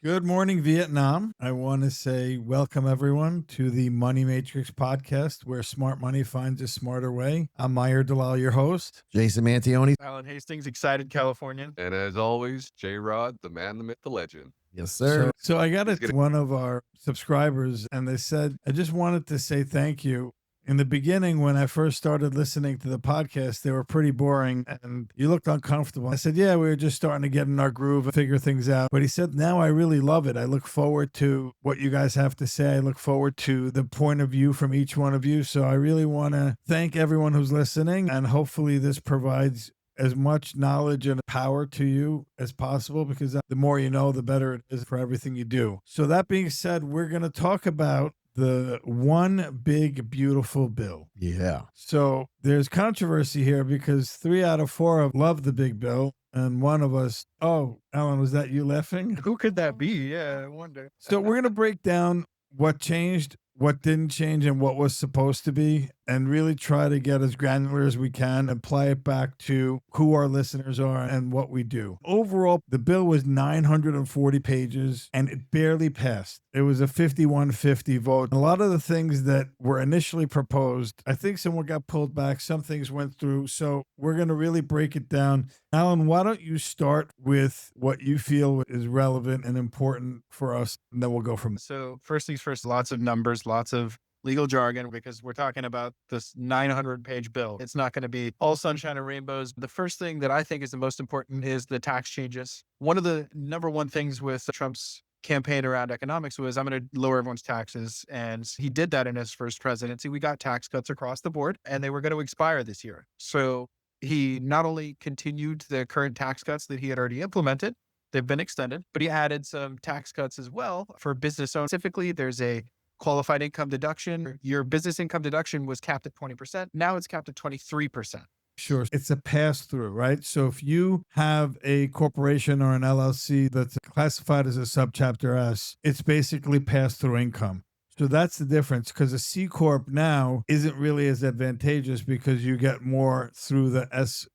Good morning, Vietnam. I want to say welcome everyone to the Money Matrix podcast where smart money finds a smarter way. I'm Mayer Dallal, your host. Jason Mantione. Alan Hastings, excited Californian. And as always, J-Rod, the man, the myth, the legend. Yes, sir. So I got one of our subscribers and they said, I just wanted to say thank you. In the beginning, when I first started listening to the podcast, they were pretty boring and you looked uncomfortable. I said, yeah, we were just starting to get in our groove and figure things out. But he said, now I really love it. I look forward to what you guys have to say. I look forward to the point of view from each one of you. So I really want to thank everyone who's listening. And hopefully this provides as much knowledge and power to you as possible, because the more you know, the better it is for everything you do. So that being said, we're going to talk about the one big beautiful bill. Yeah. So there's controversy here because 3 out of 4 have loved the big bill. And one of us, oh, Alan, was that you laughing? Who could that be? Yeah, I wonder. So we're going to break down what changed, what didn't change, and what was supposed to be, and really try to get as granular as we can, apply it back to who our listeners are and what we do. Overall, the bill was 940 pages and it barely passed. It was a 51-50 vote. A lot of the things that were initially proposed, I think someone got pulled back, some things went through. So we're going to really break it down. Alan, why don't you start with what you feel is relevant and important for us, and then we'll go from there. So first things first, lots of numbers, lots of legal jargon, because we're talking about this 900-page bill. It's not going to be all sunshine and rainbows. The first thing that I think is the most important is the tax changes. One of the number one things with Trump's campaign around economics was, I'm going to lower everyone's taxes. And he did that in his first presidency. We got tax cuts across the board and they were going to expire this year. So he not only continued the current tax cuts that he had already implemented, they've been extended, but he added some tax cuts as well for business owners. Specifically, there's a qualified income deduction. Your business income deduction was capped at 20%. Now it's capped at 23%. Sure. It's a pass-through, right? So if you have a corporation or an LLC that's classified as a subchapter S, it's basically pass-through income. So that's the difference, because a C Corp now isn't really as advantageous because you get more through the S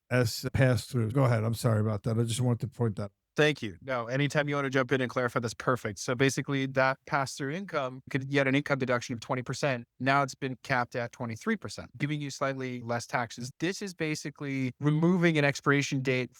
pass-through. Go ahead. I'm sorry about that. I just wanted to point that out. Thank you. No, anytime you want to jump in and clarify, that's perfect. So basically that pass-through income could get an income deduction of 20%. Now it's been capped at 23%, giving you slightly less taxes. This is basically removing an expiration date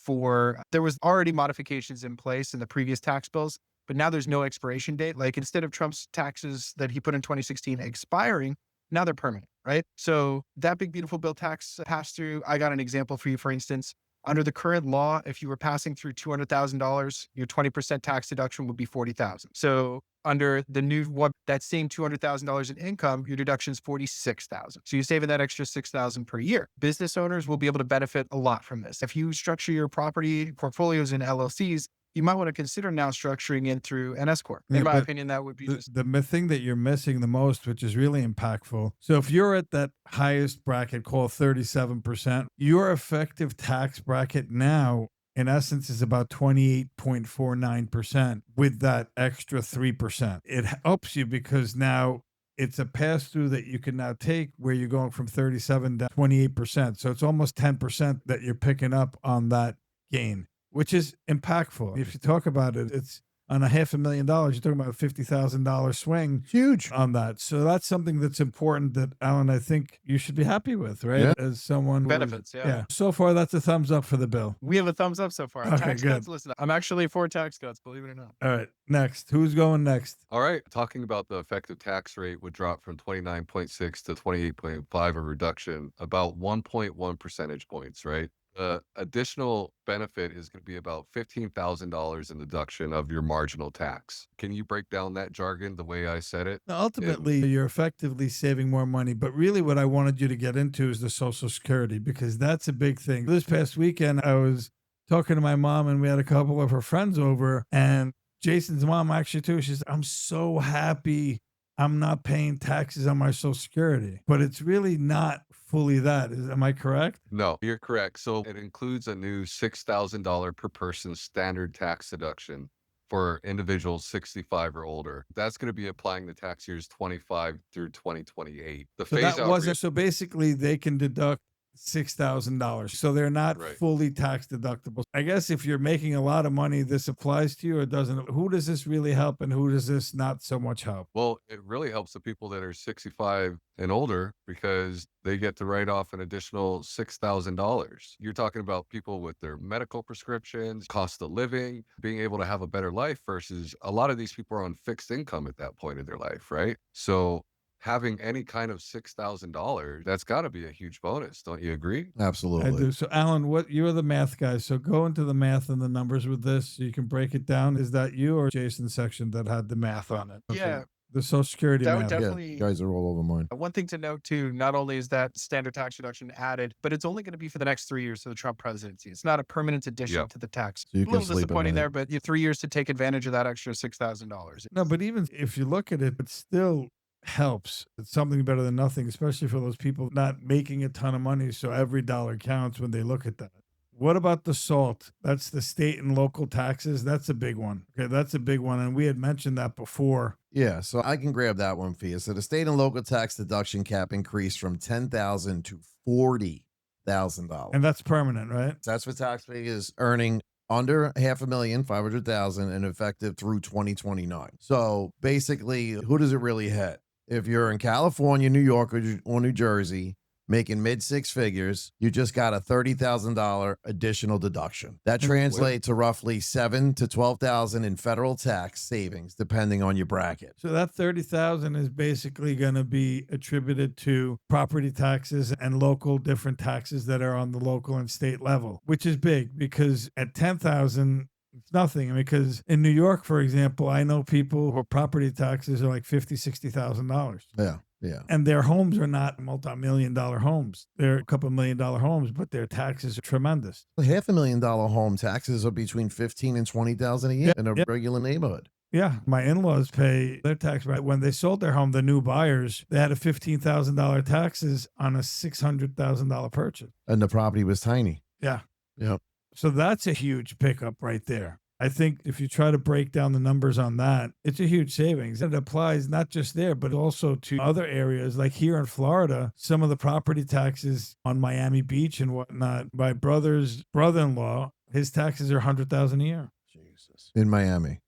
there was already modifications in place in the previous tax bills, but now there's no expiration date. Like instead of Trump's taxes that he put in 2016 expiring, now they're permanent, right? So that big, beautiful bill tax pass-through, I got an example for you, for instance. Under the current law, if you were passing through $200,000, your 20% tax deduction would be $40,000. So under the new one, that same $200,000 in income, your deduction is $46,000. So you're saving that extra $6,000 per year. Business owners will be able to benefit a lot from this. If you structure your property portfolios in LLCs, you might want to consider now structuring in through an S Corp. In my opinion, that would be the thing that you're missing the most, which is really impactful. So if you're at that highest bracket called 37%, your effective tax bracket now, in essence, is about 28.49% with that extra 3%. It helps you because now it's a pass-through that you can now take where you're going from 37 to 28%. So it's almost 10% that you're picking up on that gain, which is impactful. If you talk about it, it's on $500,000, you're talking about a $50,000 swing. Huge on that. So that's something that's important that, Alan, I think you should be happy with, right? Yeah. As someone benefits. Yeah. So far, that's a thumbs up for the bill. We have a thumbs up so far. Okay, Tax good. cuts, listen, I'm actually for tax cuts, believe it or not. All right. Next. Who's going next? All right. Talking about the effective tax rate would drop from 29.6 to 28.5, a reduction, about 1.1 percentage points, right? The additional benefit is going to be about $15,000 in deduction of your marginal tax. Can you break down that jargon the way I said it? Now, ultimately, you're effectively saving more money. But really what I wanted you to get into is the Social Security, because that's a big thing. This past weekend, I was talking to my mom and we had a couple of her friends over, and Jason's mom actually too. She said, I'm so happy I'm not paying taxes on my Social Security. But it's really not fully that. Am I correct? No, you're correct. So it includes a new $6,000 per person standard tax deduction for individuals 65 or older. That's going to be applying the tax years 25 through 2028. The So phase that out wasn't, so basically they can deduct $6,000. So they're not Right. fully tax deductible. I guess if you're making a lot of money, this applies to you or doesn't. Who does this really help and who does this not so much help? Well, it really helps the people that are 65 and older because they get to write off an additional $6,000. You're talking about people with their medical prescriptions, cost of living, being able to have a better life versus a lot of these people are on fixed income at that point in their life, right? So having any kind of $6,000, that's got to be a huge bonus. Don't you agree? I Absolutely. do. So, Alan, you're the math guy. So go into the math and the numbers with this so you can break it down. Is that you or Jason's section that had the math on it? Yeah. The Social Security That would math. definitely. You guys are all over mine. One thing to note too, not only is that standard tax reduction added, but it's only going to be for the next 3 years of the Trump presidency. It's not a permanent addition Yep. to the tax. So you A can little sleep at disappointing night. there, but you have 3 years to take advantage of that extra $6,000. No, but even if you look at it, it still helps. It's something better than nothing, especially for those people not making a ton of money. So every dollar counts when they look at that. What about the SALT? That's the state and local taxes. That's a big one. Okay, that's a big one. And we had mentioned that before. Yeah, so I can grab that one for you. So the state and local tax deduction cap increased from $10,000 to $40,000. And that's permanent, right? That's for taxpayers earning under $500,000 and effective through 2029. So basically, who does it really hit? If you're in California, New York, or New Jersey, making mid six figures, you just got a $30,000 additional deduction. That translates to roughly $7,000 to $12,000 in federal tax savings, depending on your bracket. So that 30,000 is basically going to be attributed to property taxes and local different taxes that are on the local and state level, which is big because at 10,000 it's nothing. I mean, because in New York, for example, I know people whose property taxes are like $50,000, $60,000. Yeah. Yeah. And their homes are not multi-million-dollar homes. They're a couple $1,000,000 homes, but their taxes are tremendous. $500,000 home taxes are between $15,000 and $20,000 a year in a regular neighborhood. Yeah, my in-laws pay their tax right when they sold their home. The new buyers, they had a $15,000 taxes on a $600,000 purchase. And the property was tiny. Yeah. Yep. So that's a huge pickup right there. I think if you try to break down the numbers on that, it's a huge savings. It applies not just there, but also to other areas. Like here in Florida, some of the property taxes on Miami Beach and whatnot, my brother's brother-in-law, his taxes are $100,000 a year. Jesus. In Miami.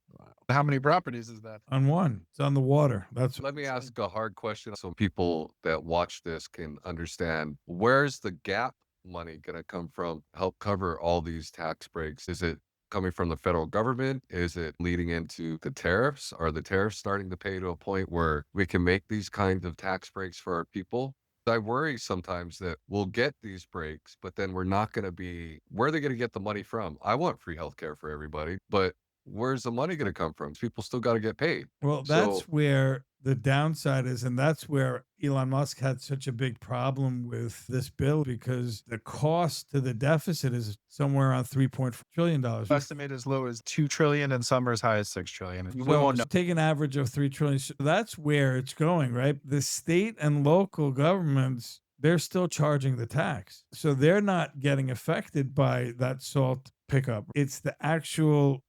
How many properties is that? On one. It's on the water. That's Let me ask a hard question so people that watch this can understand. Where's the gap money going to come from to help cover all these tax breaks? Is it coming from the federal government? Is it leading into the tariffs? Are the tariffs starting to pay to a point where we can make these kinds of tax breaks for our people? I worry sometimes that we'll get these breaks, but then we're not going to be, where are they going to get the money from? I want free healthcare for everybody, but where's the money going to come from? People still got to get paid. Well, that's So- where the downside is, and that's where Elon Musk had such a big problem with this bill because the cost to the deficit is somewhere around $3.4 trillion. Estimate as low as $2 trillion and some are as high as $6 trillion. We So won't know. take an average of $3 trillion. So that's where it's going, right? The state and local governments, they're still charging the tax. So they're not getting affected by that SALT pickup. It's the actual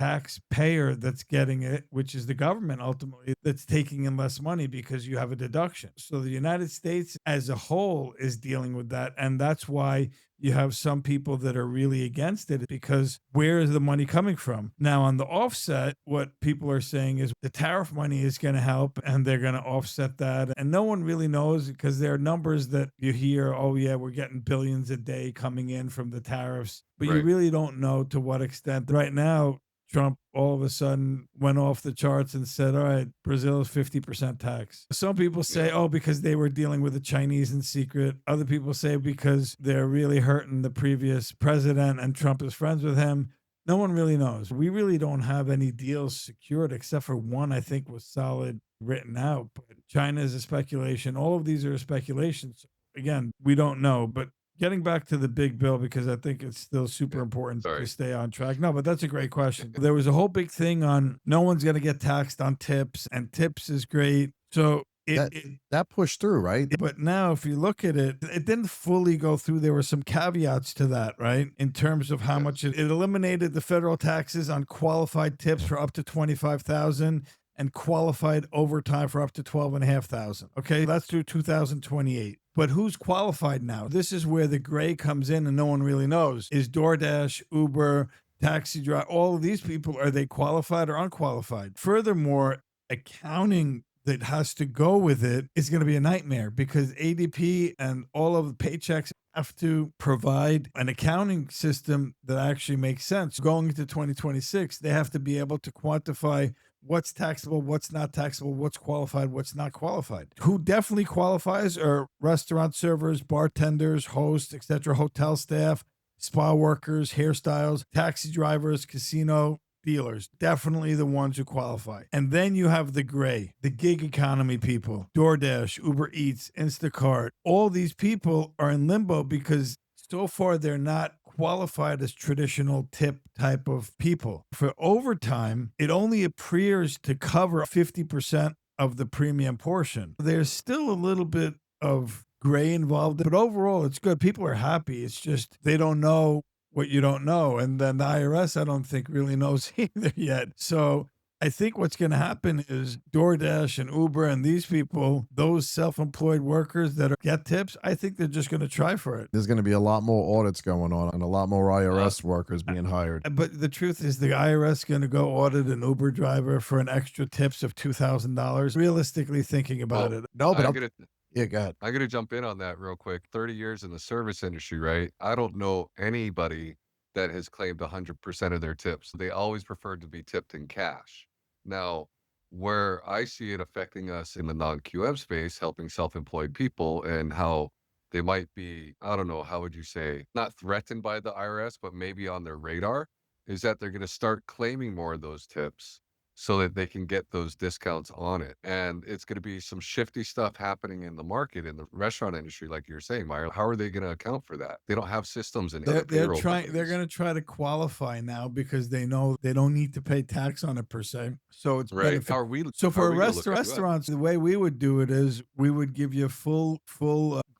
taxpayer that's getting it, which is the government ultimately that's taking in less money because you have a deduction. So the United States as a whole is dealing with that. And that's why you have some people that are really against it because where is the money coming from? Now, on the offset, what people are saying is the tariff money is going to help and they're going to offset that. And no one really knows because there are numbers that you hear, oh, yeah, we're getting billions a day coming in from the tariffs. But you Right. really don't know to what extent. Right now, Trump all of a sudden went off the charts and said, all right, Brazil is 50% tax. Some people say, oh, because they were dealing with the Chinese in secret. Other people say because they're really hurting the previous president and Trump is friends with him. No one really knows. We really don't have any deals secured except for one, I think, was solid written out. But China is a speculation. All of these are speculations. Again, we don't know. But getting back to the big bill, because I think it's still super important sorry. to stay on track. No, but that's a great question. There was a whole big thing on no one's going to get taxed on tips, and tips is great. So That pushed through, right? but now if you look at it, it didn't fully go through. There were some caveats to that, right? In terms of how much it eliminated the federal taxes on qualified tips for up to 25,000 and qualified overtime for up to 12,500. Okay, that's through 2028. But who's qualified now? This is where the gray comes in and no one really knows. Is DoorDash, Uber, taxi driver, all of these people, are they qualified or unqualified? Furthermore, accounting that has to go with it is going to be a nightmare because ADP and all of the paychecks have to provide an accounting system that actually makes sense. Going into 2026, they have to be able to quantify what's taxable, what's not taxable, what's qualified, what's not qualified. Who definitely qualifies are restaurant servers, bartenders, hosts, etc., hotel staff, spa workers, hairstyles, taxi drivers, casino dealers, definitely the ones who qualify. And then you have the gray, the gig economy people, DoorDash, Uber Eats, Instacart. All these people are in limbo because so far they're not qualified as traditional tip type of people. For overtime, it only appears to cover 50% of the premium portion. There's still a little bit of gray involved, but overall it's good. People are happy. It's just they don't know what you don't know. And then the IRS, I don't think really knows either yet. So I think what's going to happen is DoorDash and Uber and these people, those self-employed workers that get tips, I think they're just going to try for it. There's going to be a lot more audits going on and a lot more IRS workers being hired. But the truth is the IRS going to go audit an Uber driver for an extra tips of $2,000, realistically thinking about it. No, but Yeah, go ahead. I'm going to jump in on that real quick. 30 years in the service industry, right? I don't know anybody that has claimed 100% of their tips. They always prefer to be tipped in cash. Now, where I see it affecting us in the non-QM space, helping self-employed people and how they might be, I don't know, how would you say, not threatened by the IRS, but maybe on their radar, is that they're going to start claiming more of those tips so that they can get those discounts on it. And it's going to be some shifty stuff happening in the market, in the restaurant industry, like you're saying, Meyer. How are they going to account for that? They don't have systems in They're payroll trying. companies. They're going to try to qualify now because they know they don't need to pay tax on it per se. So it's Right. How are we? So for how are we gonna look into that? restaurants, the way we would do it is we would give you full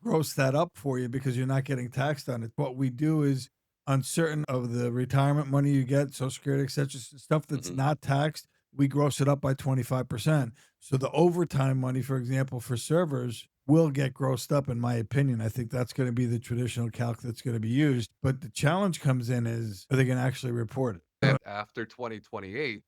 gross that up for you because you're not getting taxed on it. What we do is on certain of the retirement money you get, Social Security, etc., stuff that's not taxed, we gross it up by 25%. So the overtime money, for example, for servers will get grossed up, in my opinion. I think that's going to be the traditional calc that's going to be used. But the challenge comes in is, are they going to actually report it? And after 2028,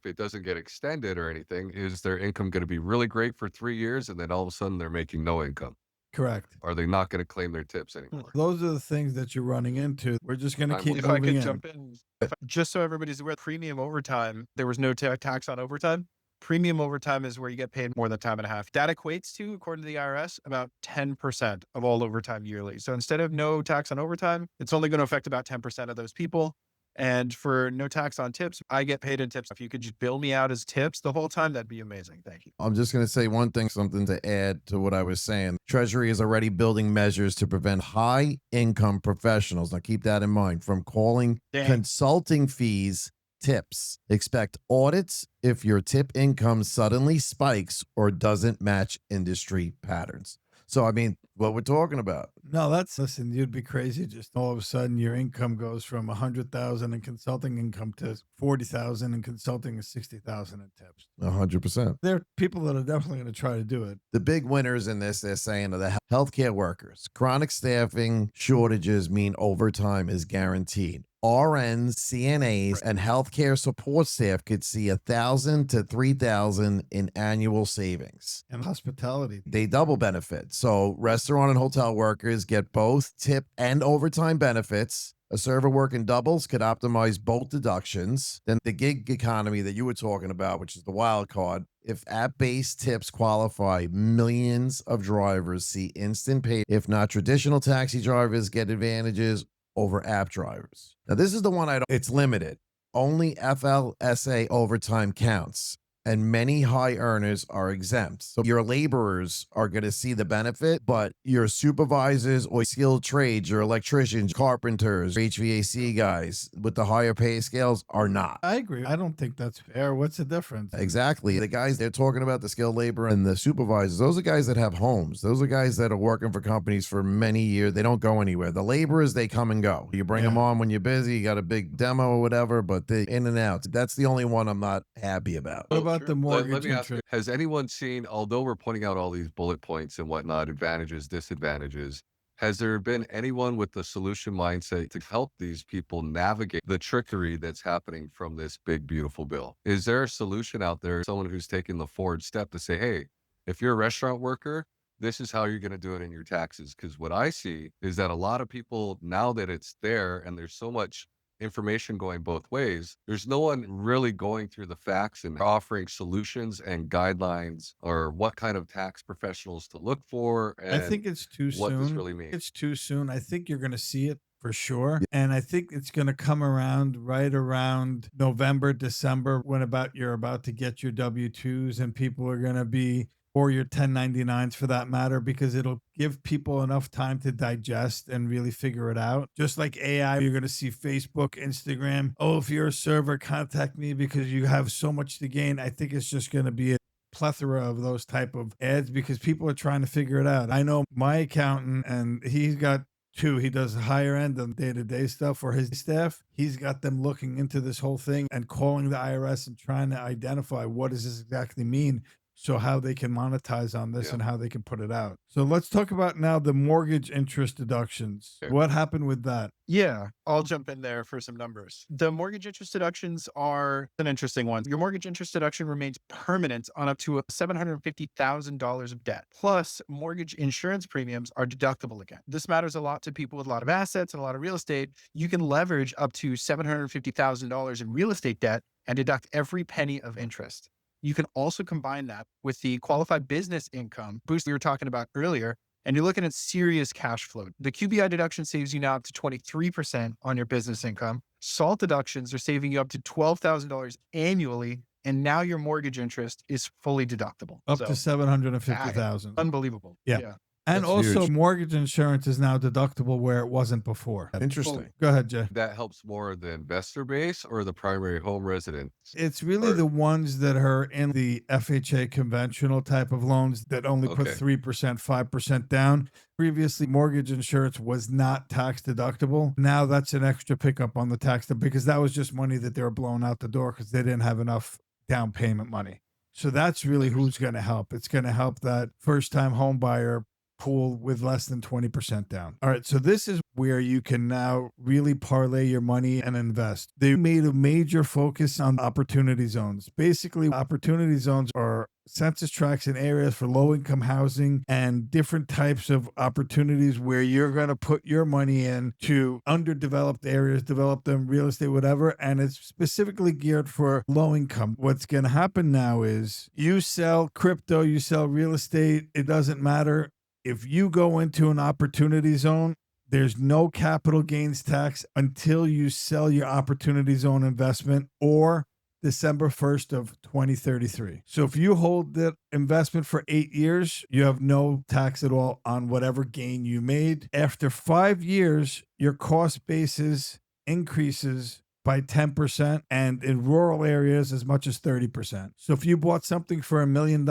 if it doesn't get extended or anything, is their income going to be really great for 3 years and then all of a sudden they're making no income? Correct. Are they not going to claim their tips anymore? Those are the things that you're running into. We're just going to I'm keep with If I moving could in. jump in, just so everybody's aware, premium overtime, there was no tax on overtime. Premium overtime is where you get paid more than time and a half. That equates to, according to the IRS, about 10% of all overtime yearly. So instead of no tax on overtime, it's only going to affect about 10% of those people. And for no tax on tips, I get paid in tips. If you could just bill me out as tips the whole time, that'd be amazing. Thank you. I'm just going to say one thing, something to add to what I was saying. Treasury is already building measures to prevent high income professionals. Now keep that in mind from calling consulting fees tips. Expect audits if your tip income suddenly spikes or doesn't match industry patterns. So, I mean, what we're talking about. No, listen, you'd be crazy. Just all of a sudden your income goes from 100,000 in consulting income to 40,000 in consulting and 60,000 in tips. 100%. There are people that are definitely going to try to do it. The big winners in this, they're saying, are the healthcare workers. Chronic staffing shortages mean overtime is guaranteed. RNs, CNAs, and healthcare support staff could see 1,000 to 3,000 in annual savings. And hospitality. They double benefit. So restaurant and hotel workers get both tip and overtime benefits. A server working doubles could optimize both deductions. Then the gig economy that you were talking about, which is the wild card. If app-based tips qualify, millions of drivers see instant pay. If not, traditional taxi drivers get advantages over app drivers. Now, this is the one it's limited. Only FLSA overtime counts, and many high earners are exempt. So your laborers are going to see the benefit, but your supervisors or skilled trades, your electricians, carpenters, HVAC guys with the higher pay scales are not. I agree. I don't think that's fair. What's the difference? Exactly. The guys they're talking about, the skilled labor and the supervisors, those are guys that have homes. Those are guys that are working for companies for many years. They don't go anywhere. The laborers, they come and go. You bring them on when you're busy, you got a big demo or whatever, but they in and out. That's the only one I'm not happy about. What about the Let mortgage me ask you, interest? has anyone seen, although we're pointing out all these bullet points and whatnot, advantages, disadvantages, has there been anyone with the solution mindset to help these people navigate the trickery that's happening from this big, beautiful bill? Is there a solution out there, someone who's taken the forward step to say, hey, if you're a restaurant worker, this is how you're going to do it in your taxes? Because what I see is that a lot of people, now that it's there and there's so much information going both ways, there's no one really going through the facts and offering solutions and guidelines or what kind of tax professionals to look for I and think it's too what this soon. really means. It's too soon. I think you're going to see it for sure. And I think it's going to come around right around November, December, when you're about to get your W-2s and people are going to be, or your 1099s for that matter, because it'll give people enough time to digest and really figure it out. Just like AI, you're going to see Facebook, Instagram. Oh, if you're a server, contact me because you have so much to gain. I think it's just going to be a plethora of those type of ads because people are trying to figure it out. I know my accountant, and he's got two. He does the higher end of day-to-day stuff for his staff. He's got them looking into this whole thing and calling the IRS and trying to identify what does this exactly mean, so how they can monetize on this Yeah. and how they can put it out. So let's talk about now the mortgage interest deductions. Okay. What happened with that? Yeah, I'll jump in there for some numbers. The mortgage interest deductions are an interesting one. Your mortgage interest deduction remains permanent on up to $750,000 of debt. Plus, mortgage insurance premiums are deductible again. This matters a lot to people with a lot of assets and a lot of real estate. You can leverage up to $750,000 in real estate debt and deduct every penny of interest. You can also combine that with the qualified business income boost we were talking about earlier, and you're looking at serious cash flow. The QBI deduction saves you now up to 23% on your business income. SALT deductions are saving you up to $12,000 annually, and now your mortgage interest is fully deductible. Up to 750,000. Unbelievable. Yeah. And That's also, huge. mortgage insurance is now deductible where it wasn't before. Interesting. Go ahead, Jay. That helps more the investor base or the primary home resident? It's really Or- the ones that are in the FHA conventional type of loans that only put Okay. 3%, 5% down. Previously, mortgage insurance was not tax deductible. Now that's an extra pickup on the tax because that was just money that they were blowing out the door because they didn't have enough down payment money. So that's really who's going to help. It's going to help that first-time home buyer pool with less than 20% down. All right, so this is where you can now really parlay your money and invest. They made a major focus on opportunity zones. Basically, opportunity zones are census tracts in areas for low-income housing and different types of opportunities where you're going to put your money in to underdeveloped areas, develop them, real estate, whatever, and it's specifically geared for low income. What's going to happen now is you sell crypto, you sell real estate, it doesn't matter. If you go into an opportunity zone, there's no capital gains tax until you sell your opportunity zone investment or December 1st of 2033. So if you hold that investment for 8 years, you have no tax at all on whatever gain you made. After 5 years, your cost basis increases by 10%, and in rural areas as much as 30%. So if you bought something for $1 million,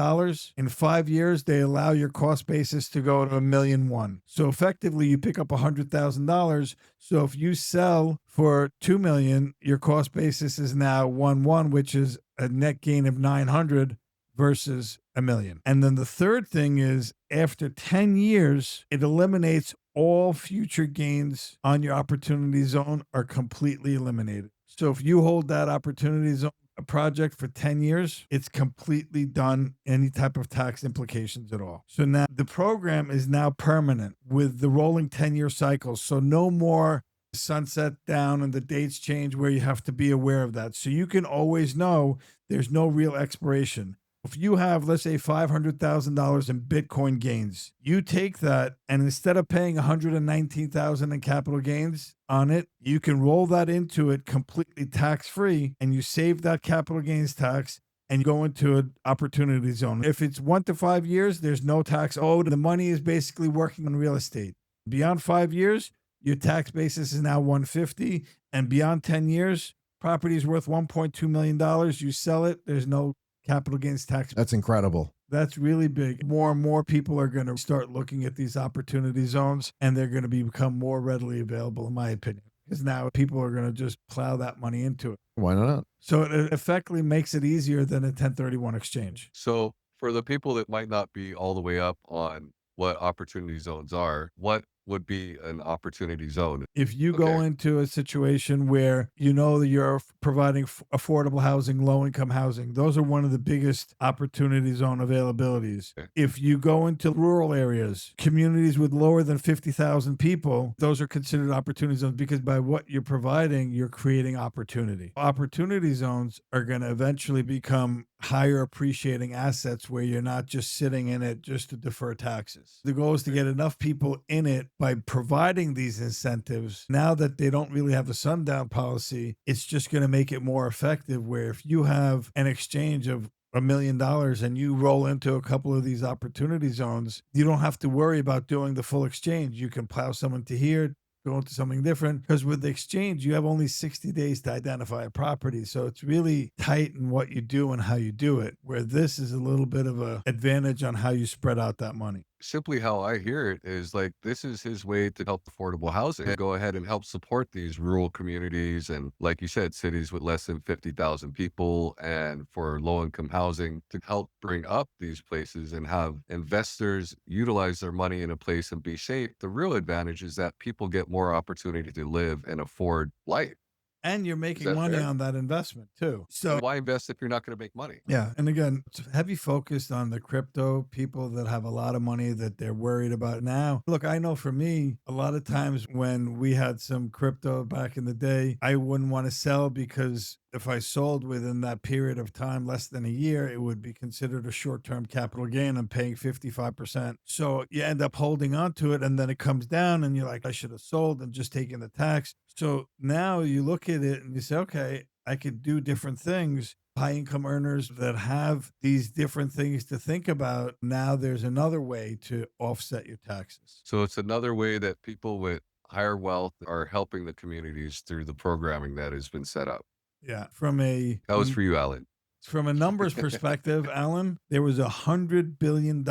in 5 years, they allow your cost basis to go to $1.1 million. So effectively, you pick up $100,000. So if you sell for $2 million, your cost basis is now 1.1, which is a net gain of 900 versus $1 million. And then the third thing is after 10 years, it eliminates all future gains on your opportunity zone are completely eliminated. So if you hold that opportunity zone project for 10 years, it's completely done, any type of tax implications at all. So now the program is now permanent with the rolling 10-year cycles. So no more sunset down and the dates change where you have to be aware of that. So you can always know there's no real expiration. If you have, let's say, $500,000 in Bitcoin gains, you take that and instead of paying $119,000 in capital gains on it, you can roll that into it completely tax-free and you save that capital gains tax and go into an opportunity zone. If it's 1 to 5 years, there's no tax owed. The money is basically working on real estate. Beyond 5 years, your tax basis is now $150,000, and beyond 10 years, property is worth $1.2 million. You sell it, there's no capital gains tax. That's incredible. That's really big. More and more people are going to start looking at these opportunity zones, and they're going to become more readily available, in my opinion, because now people are going to just plow that money into it. Why not? So it effectively makes it easier than a 1031 exchange. So for the people that might not be all the way up on what opportunity zones are, what would be an opportunity zone? If you Okay. go into a situation where you know that you're providing affordable housing, low income housing, those are one of the biggest opportunity zone availabilities. Okay. If you go into rural areas, communities with lower than 50,000 people, those are considered opportunity zones because by what you're providing, you're creating opportunity. Opportunity zones are going to eventually become higher appreciating assets where you're not just sitting in it just to defer taxes. The goal is to get enough people in it by providing these incentives. Now that they don't really have a sundown policy, it's just going to make it more effective where if you have an exchange of $1 million and you roll into a couple of these opportunity zones, you don't have to worry about doing the full exchange. You can plow someone to here, go into something different, because with the exchange you have only 60 days to identify a property, so it's really tight in what you do and how you do it, where this is a little bit of a advantage on how you spread out that money. Simply how I hear it is like this is his way to help affordable housing and go ahead and help support these rural communities and, like you said, cities with less than 50,000 people, and for low income housing to help bring up these places and have investors utilize their money in a place and be safe. The real advantage is that people get more opportunity to live and afford life. And you're Is making that money fair? on that investment too. So And why invest if you're not going to make money? yeah. And again, it's heavy focused on the crypto people that have a lot of money that they're worried about now. Look, I know for me, a lot of times when we had some crypto back in the day, I wouldn't want to sell because if I sold within that period of time, less than a year, it would be considered a short term capital gain. I'm paying 55%. So you end up holding on to it and then it comes down and you're like, I should have sold and just taken the tax. So now you look at it and you say, okay, I could do different things. High income earners that have these different things to think about. Now there's another way to offset your taxes. So it's another way that people with higher wealth are helping the communities through the programming that has been set up. Yeah. That was for you, Alan. From a numbers perspective, Alan, there was $100 billion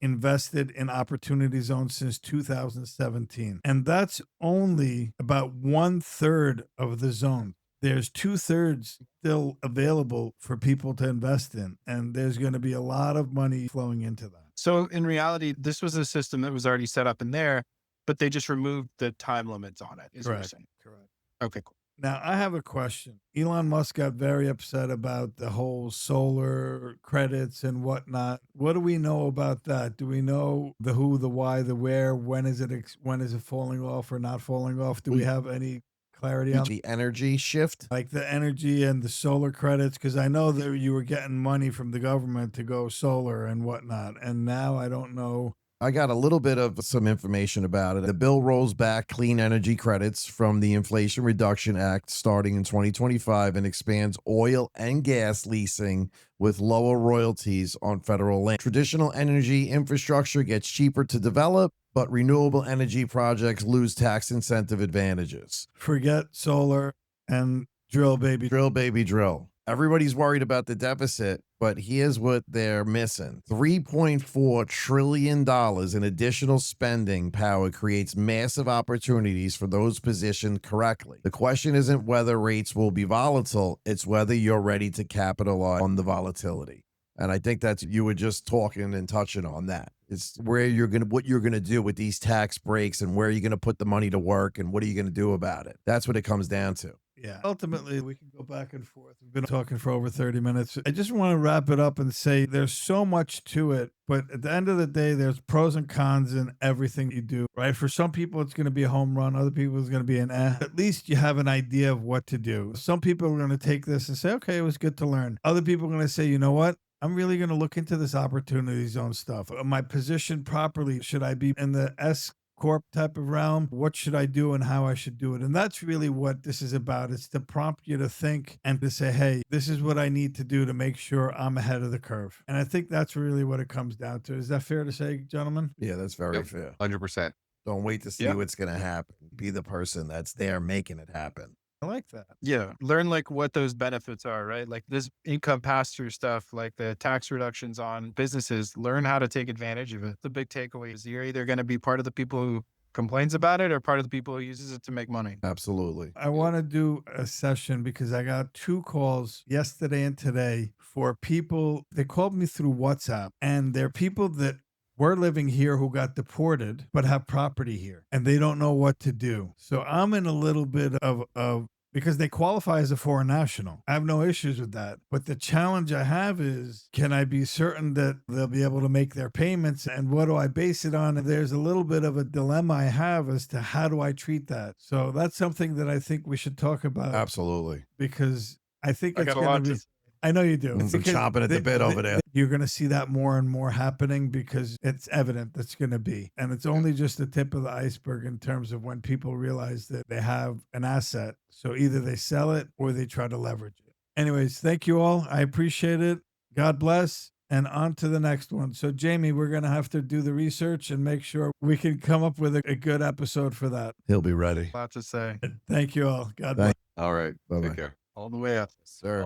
invested in opportunity zones since 2017. And that's only about 1/3 of the zone. There's 2/3 still available for people to invest in. And there's going to be a lot of money flowing into that. So in reality, this was a system that was already set up in there, but they just removed the time limits on it, is what you're Correct. saying. Correct. Okay, cool. Now, I have a question. Elon Musk got very upset about the whole solar credits and whatnot. What do we know about that? Do we know the who, the why, the where? When is it falling off or not falling off? Do we have any clarity on The energy shift. like the energy and the solar credits? Because I know that you were getting money from the government to go solar and whatnot, and now I don't know. I got a little bit of some information about it. The bill rolls back clean energy credits from the Inflation Reduction Act starting in 2025 and expands oil and gas leasing with lower royalties on federal land. Traditional energy infrastructure gets cheaper to develop, but renewable energy projects lose tax incentive advantages. Forget solar and drill, baby. Drill, baby, drill. Everybody's worried about the deficit, but here's what they're missing. $3.4 trillion in additional spending power creates massive opportunities for those positioned correctly. The question isn't whether rates will be volatile, it's whether you're ready to capitalize on the volatility. And I think that's, you were just talking and touching on that. It's where what you're going to do with these tax breaks and where you're going to put the money to work and what are you going to do about it. That's what it comes down to. Yeah. Ultimately, we can go back and forth. We've been talking for over 30 minutes. I just want to wrap it up and say there's so much to it, but at the end of the day, there's pros and cons in everything you do, right? For some people, it's going to be a home run. Other people, it's going to be an eh. At least you have an idea of what to do. Some people are going to take this and say, okay, it was good to learn. Other people are going to say, you know what? I'm really going to look into this opportunity zone stuff. Am I positioned properly? Should I be in the S Corp type of realm? What should I do and how I should do it? And that's really what this is about. It's to prompt you to think and to say, hey, this is what I need to do to make sure I'm ahead of the curve. And I think that's really what it comes down to. Is that fair to say, gentlemen? Yeah, that's very Yep. fair. 100%. Don't wait to see Yeah. what's going to happen. Be the person that's there making it happen. I like that. Yeah. Learn like what those benefits are, right? Like this income pass-through stuff, like the tax reductions on businesses, learn how to take advantage of it. The big takeaway is you're either going to be part of the people who complains about it or part of the people who uses it to make money? Absolutely. I want to do a session because I got 2 calls yesterday and today for people. They called me through WhatsApp, and they're people that were living here who got deported but have property here and they don't know what to do. So I'm in a little bit of because they qualify as a foreign national. I have no issues with that. But the challenge I have is, can I be certain that they'll be able to make their payments? And what do I base it on? And there's a little bit of a dilemma I have as to how do I treat that? So that's something that I think we should talk about. Absolutely. Because I think I it's got a going lot to be. to I know you do. I'm chomping at the bit over there. You're going to see that more and more happening because it's evident that's going to be. And it's only just the tip of the iceberg in terms of when people realize that they have an asset. So either they sell it or they try to leverage it. Anyways, thank you all. I appreciate it. God bless. And on to the next one. So, Jamie, we're going to have to do the research and make sure we can come up with a good episode for that. He'll be ready. A lot to say. Thank you all. God Thank bless. All right. Bye-bye. Take care. All the way up. Sir.